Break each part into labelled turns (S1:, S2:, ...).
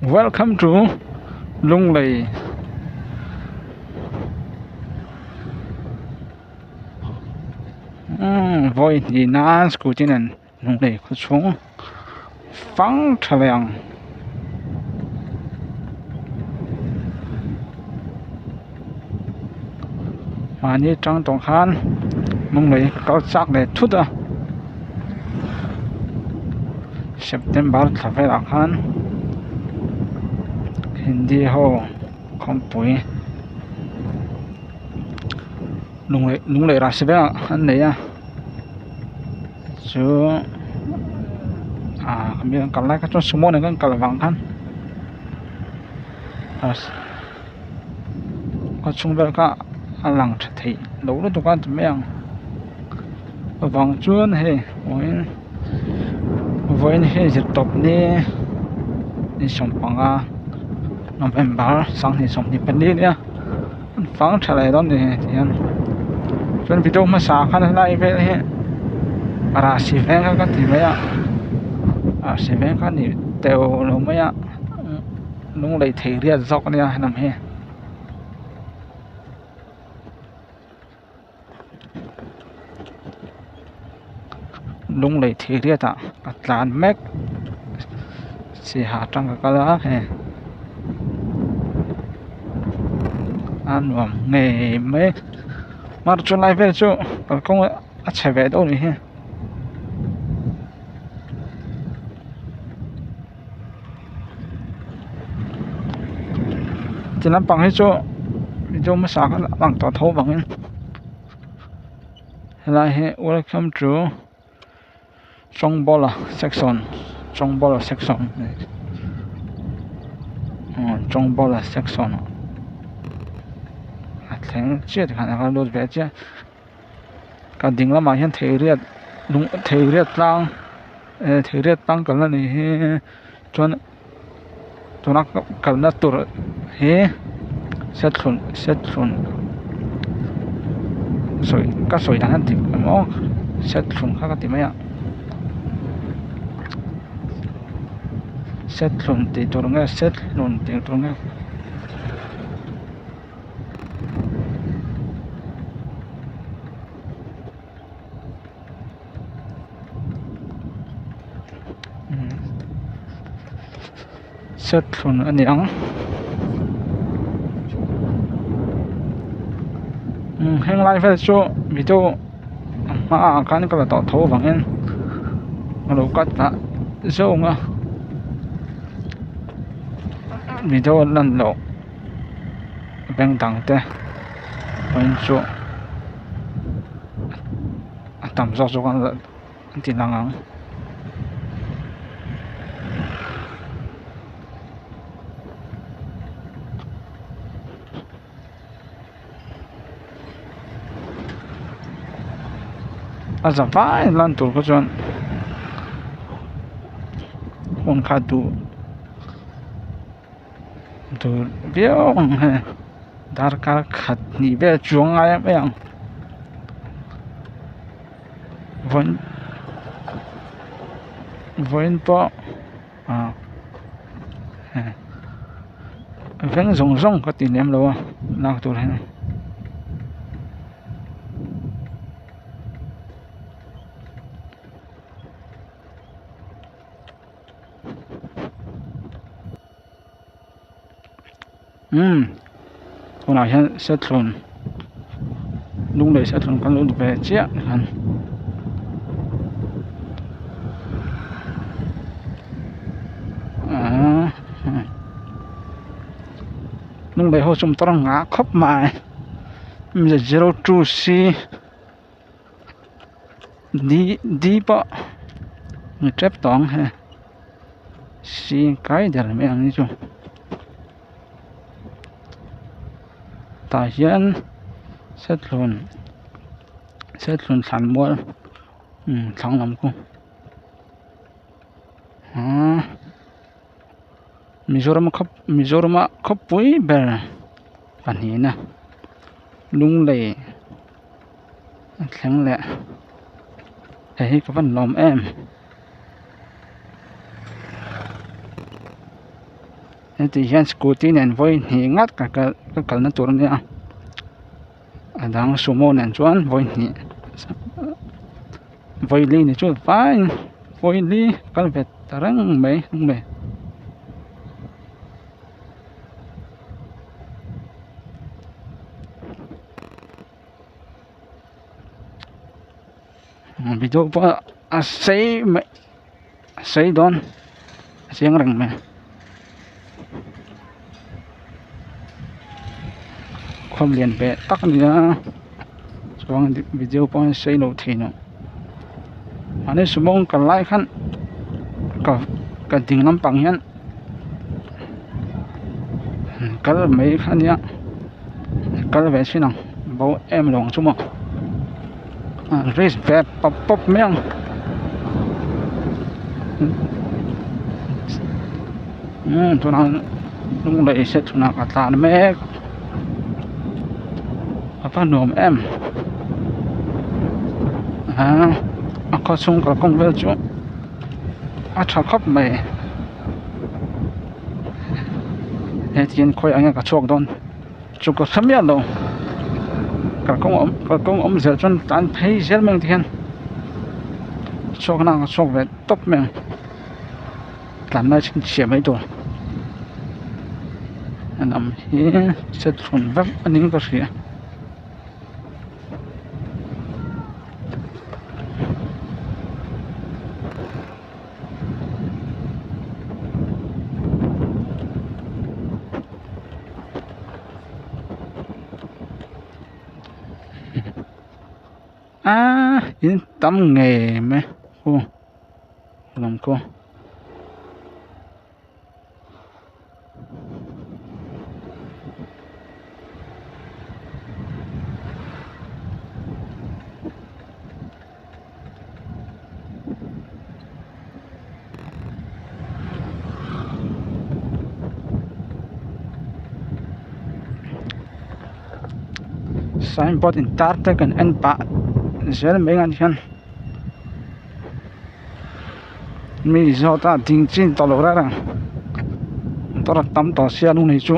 S1: Welcome to Lung Lei. Voi đi na school trên này Lung Lei có xuống phẳng trở lại. Mà như trong tổng khan Lung Lei có chắc để thút à. September thả về lạc khan Hindi ho không bụi Lung Lei ra sẽ về anh này à chứ kami ang kalay ka semua dengan kalawangkan có chung về cả lăng thị lâu đó tụi con tụi mình vòng chuôn hay với hay dịch tập nè đi sống bằng November sang thì sống thì bên đi nha phẳng trở lại đó thì anh chuyên video mà xả khăn lại về hè para si ven các thì mấy ạ si ven các thì đều nó mấy ạ Lung Lei thấy riết dọc nha nằm hè Lung Lei thấy riết à Atlan Mac si hạ trăng cái đó hè ăn vào nghề mấy mà cho lại về chỗ không chạy về đâu nữa chỉ làm bằng hết chỗ mà sáng bằng tỏ thấu bằng hết lại hệ welcome to Chongbala section Chongbala section thành chết khả năng lột về chứ cả đỉnh là mà hiện thấy riết tăng cái này cho nó cái nó tụt he set luôn rồi các sợi đàn thì nó set luôn khác thì mấy ạ set luôn thì tụi nó set luôn thì tụi nó set luôn anh nhang hang lại về chỗ video mà cái này là tỏ thấu bằng em mà đâu có ta dâu mà video lần đầu bên đằng thế bên chỗ tầm gió số con thì nắng nắng giờ phải lan tụi có chuyện con khá tụ biết dar cả khát nhị bé chuông ai vậy anh vẫn to vẫn rong có tiền em đâu nào tụi này con nào hiện sẽ thuần Lung Lei sẽ thuần con luôn về chết hẳn Lung Lei hồi xung toàn ngã khóc mãi bây giờ zero to c đi bỏ người trép tỏng ha c cái để làm em đi chung tại hiện sẽ luôn sản mua thằng làm cũng Mizoram khóc bụi bè bản hình nè Lung Lei kháng lẹ thấy có vấn lòng em thì hiện scooty nên voi nhỉ ngắt cả cái nó tuần nha đang sumo nên chuan voi nhỉ voi li này chuan phải voi li cái vẹt răng mấy mấy video pa say say don siang rang me khom liền pe tắc nữa xong video pa say no thi no anh sumong cái lại khăn cái tiếng lắm bằng hiện cái mấy khăn nhá cái về xin nào bố em lòng chung mà race về pop miếng tụi nó lúc đấy sẽ tụi nó cả ta mẹ apa nom em có sung cả công việc chú chả khóc mày hết tiền khôi anh cả chuộc đòn chú có sắm nhận đâu cả công ông giờ chân tan thấy rất mình thiên chuộc nào chuộc về top mình làm nơi chỉ mấy tuổi nằm here sẽ thuần vấp anh những cái gì yên tâm nghề mấy cô làm cô signboard in tarta kan en pa giờ mấy anh xem mi do ta tin chín tàu lửa ra tao là tắm tàu xe luôn này chú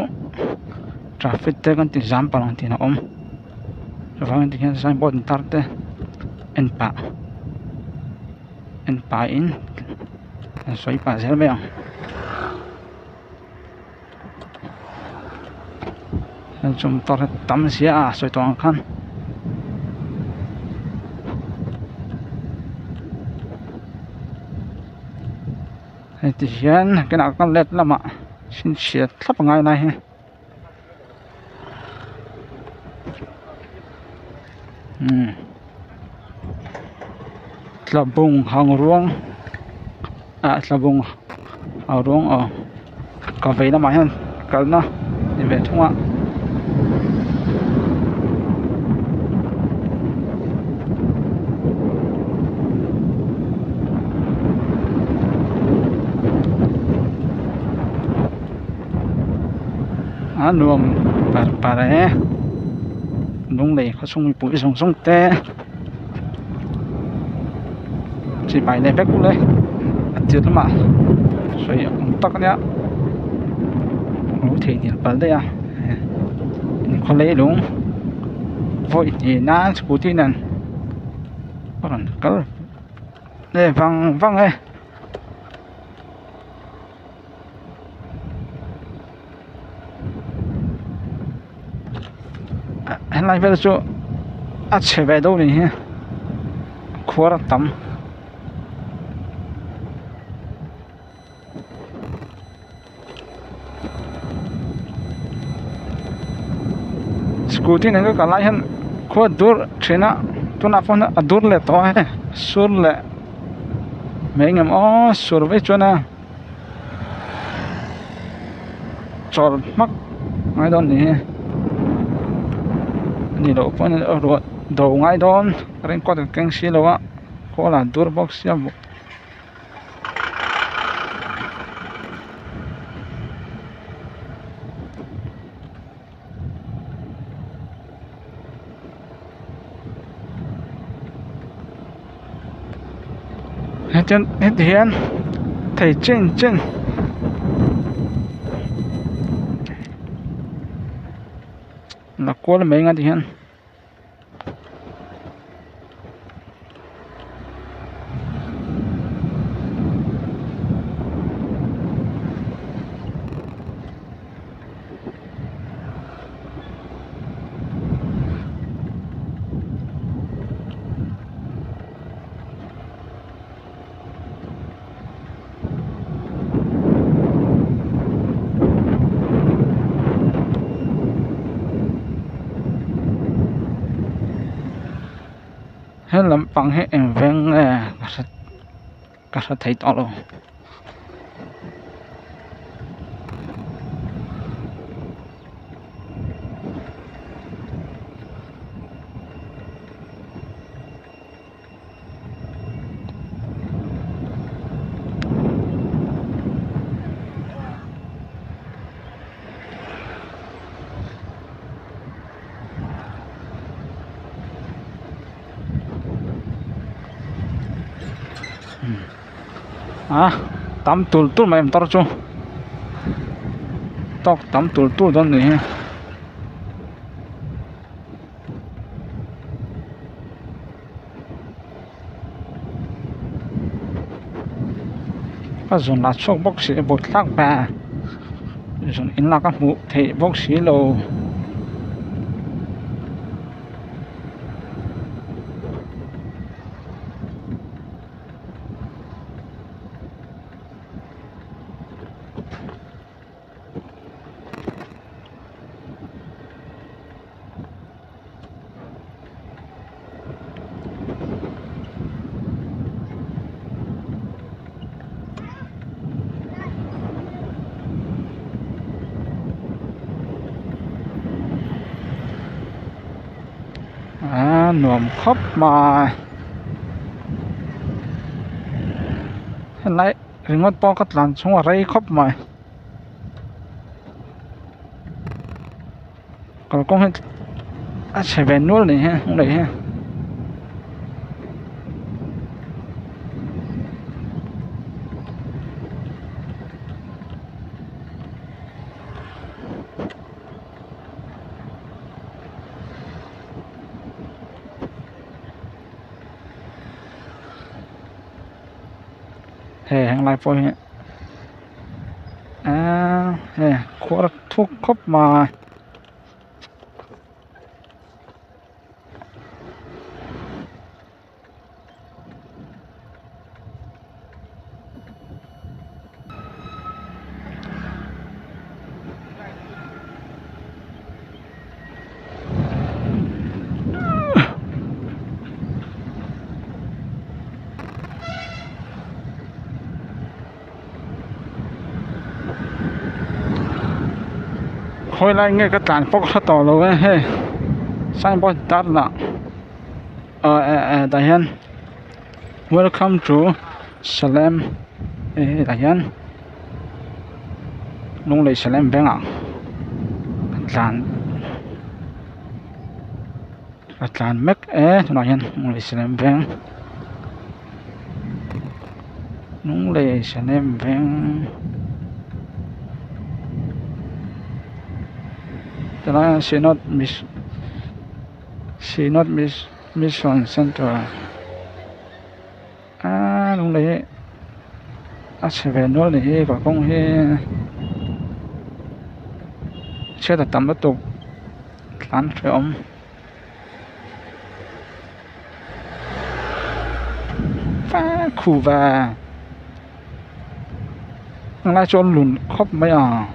S1: traffic te kan tin jam palang tin om rồi vang tin signboard in tarta en pa in xoay pa giờ mấy anh chúng ta tắm xe xoay toàn khăn thì hiện cái nào con led lắm ạ xin xịt lắp ngay này là bùng hàng ruộng là bùng hàng ruộng cà phê nó mà hơn cái nó thì về không ạ nuông para nung này có sung bụi sung te chỉ bài này phép cũng đấy tiếc lắm mà所以tắc nhá ngủ thì nhiệt bẩn đấy con lấy đúng vội thì ná cụ tin này còn cái đây văng ấy hôm nay về chỗ chế về đâu này khóa ra tắm scooty này cái lại hơn khóa dur trên á tôi nạp phone dur lệ to hay sur lệ mấy ngầm sur với chỗ nào chọn mắc ngay đó này ni lo pon ro do ngai don ren ko de keng si lo wa ko la dur box ya bu hết hiền thầy trên là cố là mấy ngàn thì hen hết làm bằng hết em ven cả sẽ thấy to luôn tắm tul mà em tao chung tóc tắm tul đó này có dùng là chốt bốc xí bột lắc bà dùng in là các mũ thì bốc xí lô nuông khóc mà hiện lại remote po cắt lăn xuống ở đây khóc mà còn con hết sẽ về nuôi này ha không đấy ha hàng lại phôi khóa thuốc khóc mà hồi lại nghe cái tàn bốc hết tỏ rồi he sign board tắt là đại hen welcome to Salem đại hen nông lệ Salem bên à tàn mắc đại hen nông lệ Salem bên nông lệ Salem bên she not miss mission center đúng đấy sẽ về nó để có công he sẽ là tầm bắt tục lán phải ông phá khủ và lại cho lùn khóc mấy à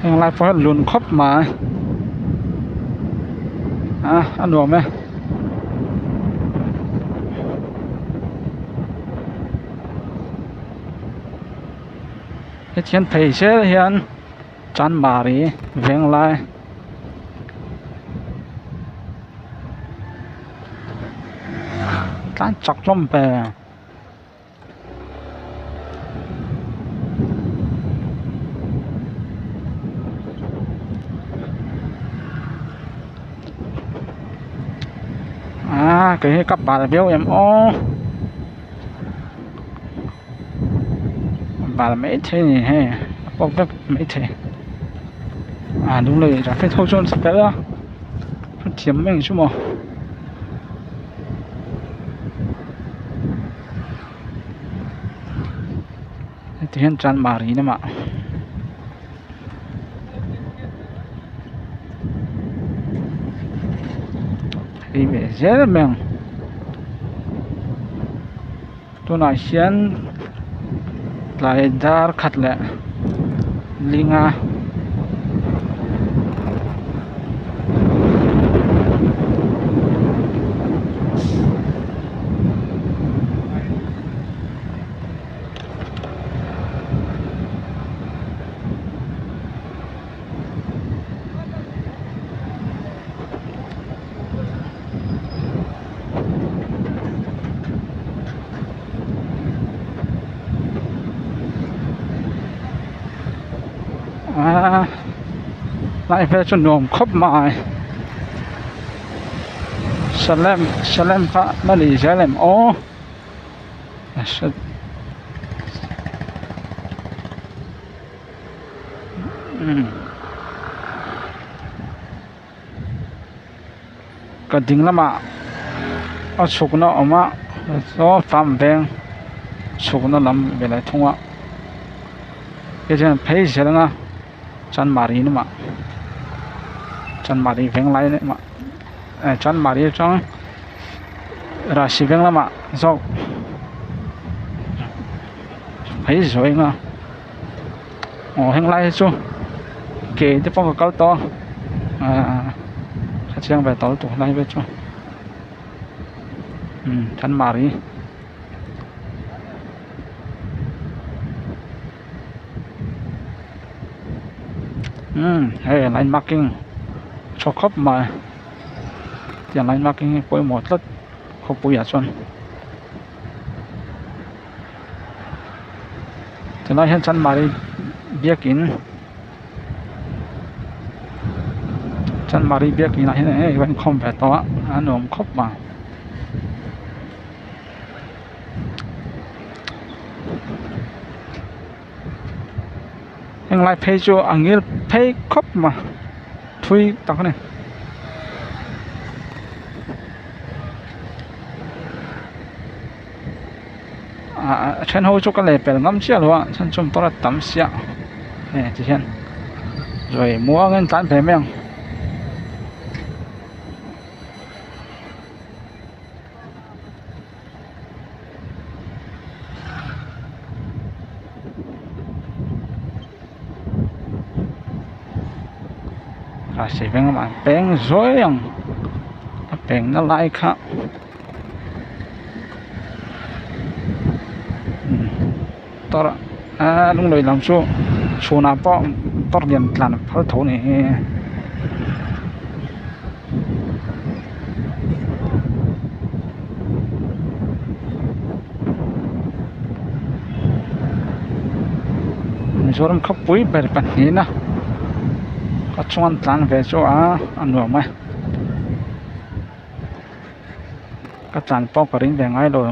S1: lại phải lùn khóc mà ăn đồ mẹ cái chuyện phải xe hiện chăn bà đi veng lại tan chọc trong bè cái cặp bà là biểu em ô bà là mấy thế nhỉ hay bốc vết mấy thế đúng rồi phải thâu chôn sắp đó phải chiếm mình chứ mà thì hiện tràn bà rí nữa mà đi về dễ lắm mình tôi nói xin lại dar khát lệ linga lại về cho nồm khóc mài Salem cả mà đi Salem ô cái tiếng lắm ạ ở sụp nó mà gió phạm vang sụp nó làm về lại thông ạ cái chuyện phải sẽ là chăn mari nữa mà chăn mari veng lại nữa mà chăn mari trong ra xí veng lắm mà do phải rồi nga heng lại chú kể cho phong câu to khách sang về tàu tụ lại về chú chăn mari hey line marking cho khớp mà tiền line marking quay một lớp không bùi à xuân thì nói hiện chân mà đi biết kín chân mà đi biết kín là hiện nay vẫn không phải to anh ôm khớp màยังไงเพย์จูอังงี้เพย์ครบมาทุยตักนี่ฉันหัวจุกกันเลยเป็นงั้มเชี่ยหรอวะฉันชมตัวละตั้มเชี่ยเนี่ยที่ฉันรวยมัวเงินตันเพย์เมียงsẽ bên bạn bén rối rằng bén nó lại khác đó đúng rồi làm số nào bỏ liền làm phá thổ này số nó khắp bụi bể bẩn gì nè có chọn tan về chỗ ăn uống mấy cái tan bao cái rinh về ngay rồi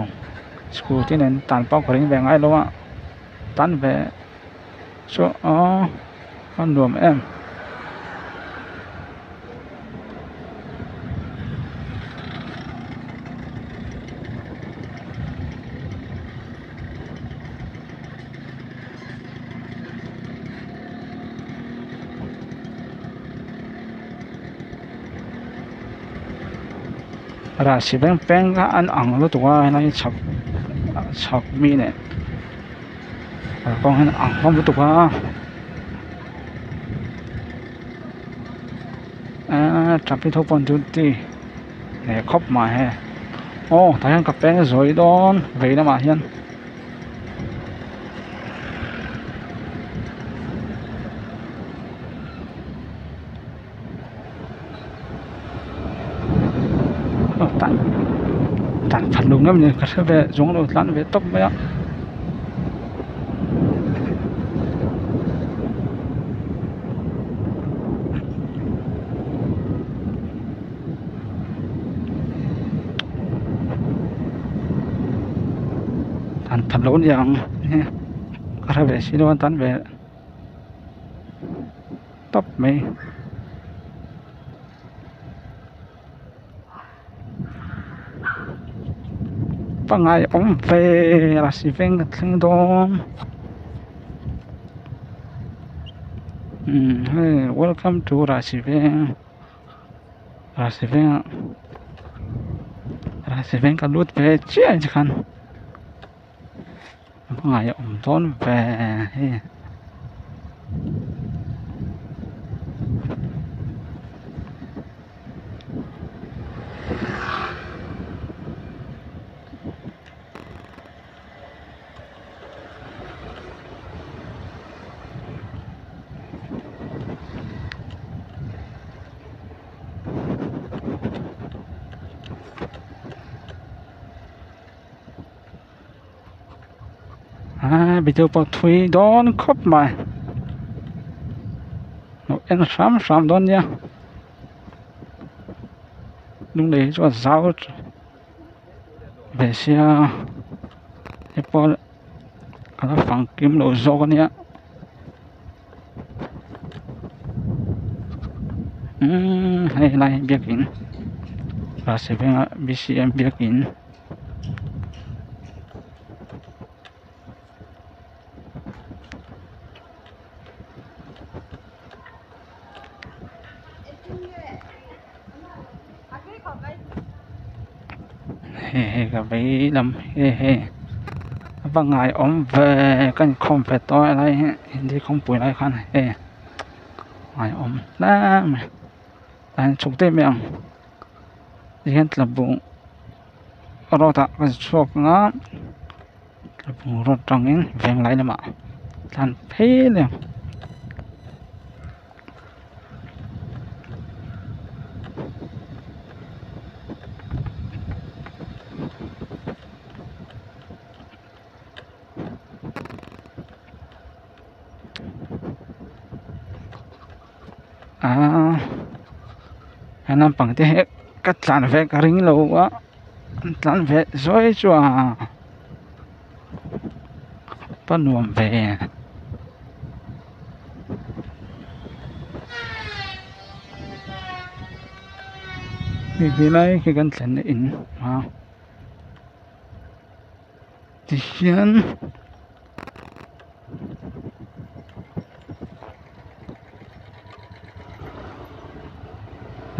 S1: school thì nên tan bao cái rinh về ngay luôn á tan về chỗ ăn uống em ra si beng beng ka an ang lo tuwa na chak mi ne kong han ang hom lo tuwa tapi thâu pon tu ti ne khop ma he thai han ka peng rồi don về đó mà hiền tan phật lùng lắm nhỉ, cái về giống đồ tan về tóc vậy á, tan phật lún dạng cái về xí đồ tan về tóc mấy bằng ngày ông về là xí về cái thằng đó. Hey, welcome to Rasiven. Rasiven ka lut về chia chứ khăn. Ngày ông đón về. Hey. Bây giờ bỏ thuê đón khóc mà. Nó em sắm đón nha. Đúng đấy cho giáo về xe cái bỏ cái phẳng kiếm đồ gió con nhá. Hay này biết in Rasiven BCM biết in. Cái vậy làm bằng ngày ông về cái không phải tôi lại đi không bùi lại khăn ngày ông lá mà anh chụp tên miệng hiện là bụng rồi ta cái số ngã là bụng rồi trong ấy vàng lại mà thành phê liền anh làm bằng thế cắt làn về cái ring lâu quá làn về rồi chua bắt nuông về cái này cái con thằng in thì hiện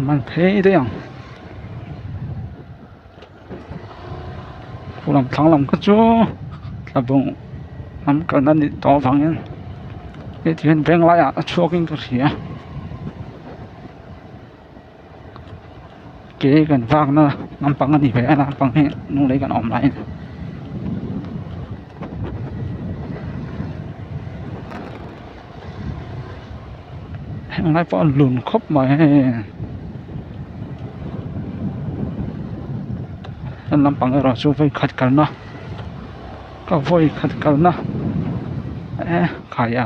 S1: มันเพได้ยังผู้ลำทางลำก็จ้วลำบงลำกันนั่นต่อฟังยังเดี๋ยวที่เห็นแบงไรชั่วกินก็เสียเก๋กันฟังนะลำปังกันนี่ไปลำปังให้นุ่งเลยกันออมไรแห่งไรพอหลุนครบมาlàm bằng cái số vay khát cần nó có vay khát cần nó khai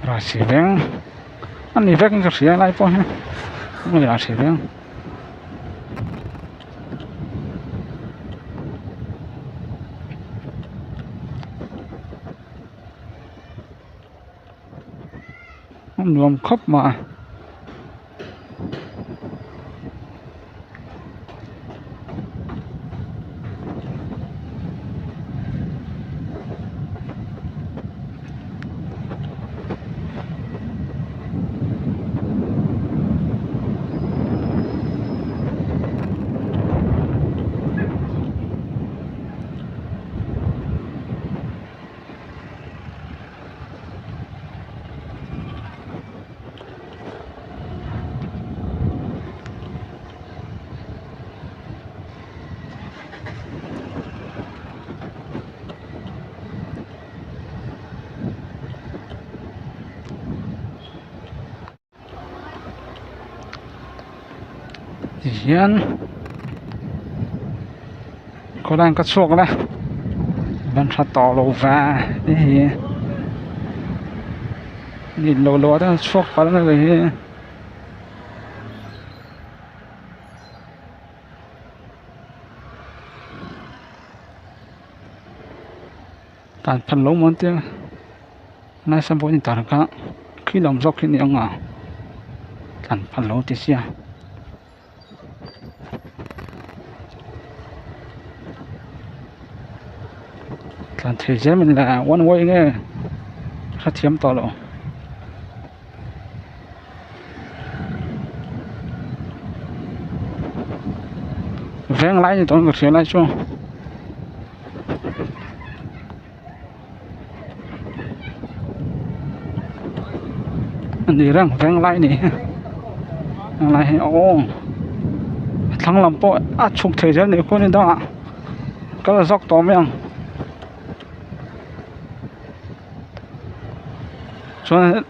S1: Rasiven anh đi vét cái xe lại po ha không là Rasiven không nuông khóc mà hiền có đang cắt suộc đó vẫn thật to lô và đi nhìn lô lô đó suộc quá nó rồi tàn phần lỗ món tiếng nay xem bố nhìn tàn cả khi lòng dốc khi nhiều ngờ tàn phần lỗ tí xia tàn thế giới mình là one way nghe khá thiếm to lộ vén lái thì tôi ngược chiều lái chung đi răng vén lái này lái ô thằng làm bộ chụp thế giới này con đó ạ cái là dốc to miệng cho nên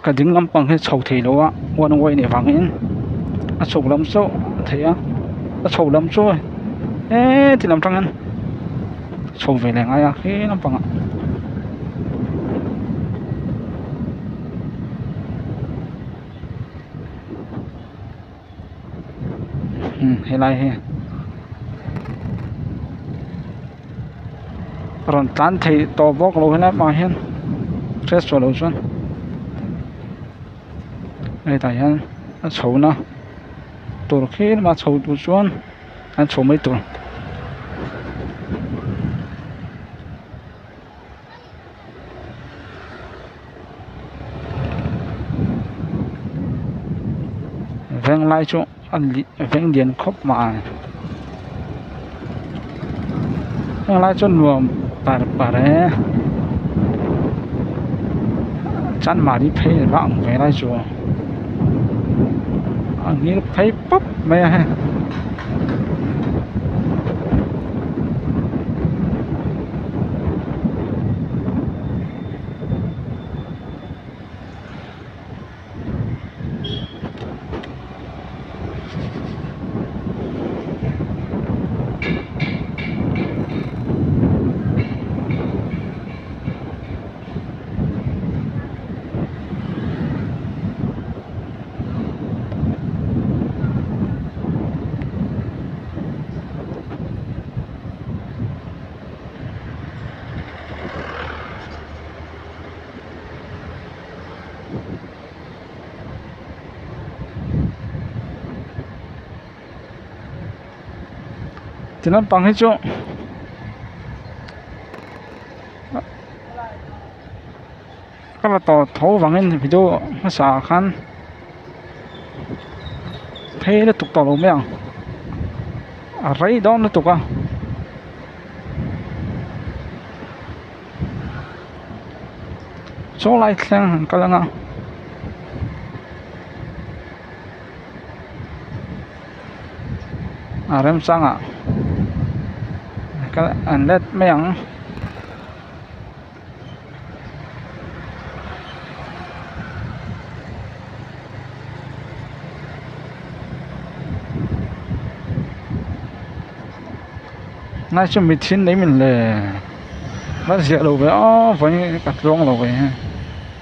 S1: cái dính lắm bằng cái sầu thì đó one way này vắng in sầu lắm số thấy á sầu lắm số ê thì làm trăng ăn sầu về lại ngay khi lắm bằng ạ hay lại rồi tán thì to bóc lối lại mà hen stress rồi luôn đây tại hen xấu nó tụi khi mà xấu tụi xuống anh xấu mấy tụi veng lại chỗ anh veng điện khóc mà veng lại chỗ nuông bà đấy chán mà đi phê vọng về lại chỗ anh nghĩ phê bóp mẹ ha thì nó bằng hết chỗ các là tàu thấu vắng lên thì chỗ nó xả khăn thế nó tục tàu luôn mèo rấy đó nó tục à số lại sang cái là rem sang à cái anh lết mèo nay cho mình xin đấy mình là bắt dễ đâu vậy với cắt rong đâu vậy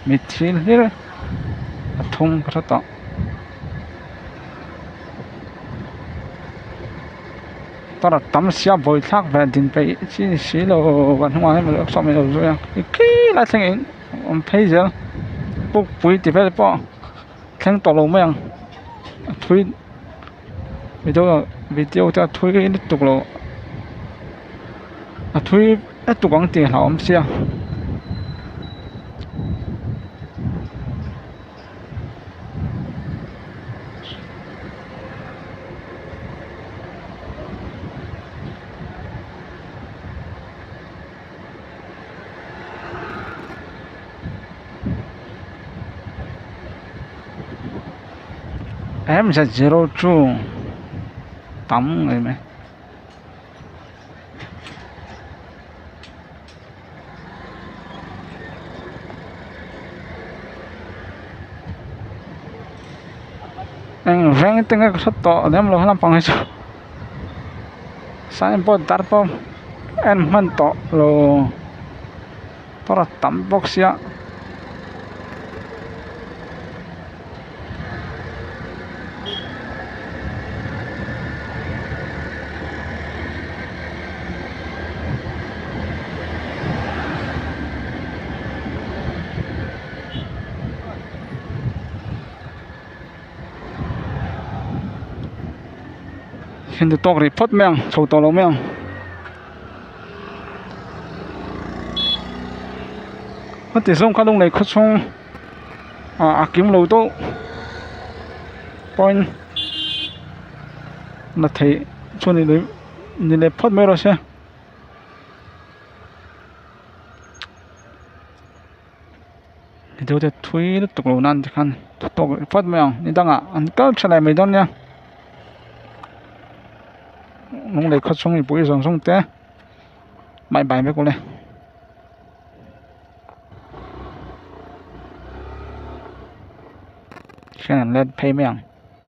S1: mình xin hết thông rất to tao đã tắm xia bồi thác về tiền bay chỉ xí lâuวันhôm nay mình xong mình rồi cái lại thành in ông thấy chưa bốc bụi thì phải bỏ thành tổ lồng mèo thui video cho thui cái tục lộ thui cái tục quảng tiền hảo ông xia em sẽ zero chu tắm người mày anh veng tiếng cái sốt to đem lo làm bằng hết sáng bữa dar po em man to lo para tam box ya hiện tại tôi report mang sầu to lo mang có thể xong các đông này có xong kiếm lâu to point là thấy cho nên đấy nhìn lại phát mấy rồi xem thì tôi thui nó tục lâu nan thì khăn tôi phát mấy ông nên đang ăn cơm trở lại mấy đón nha nông này có xong thì bụi xong xong té bye bye mấy cô này cái này lên pay mấy ông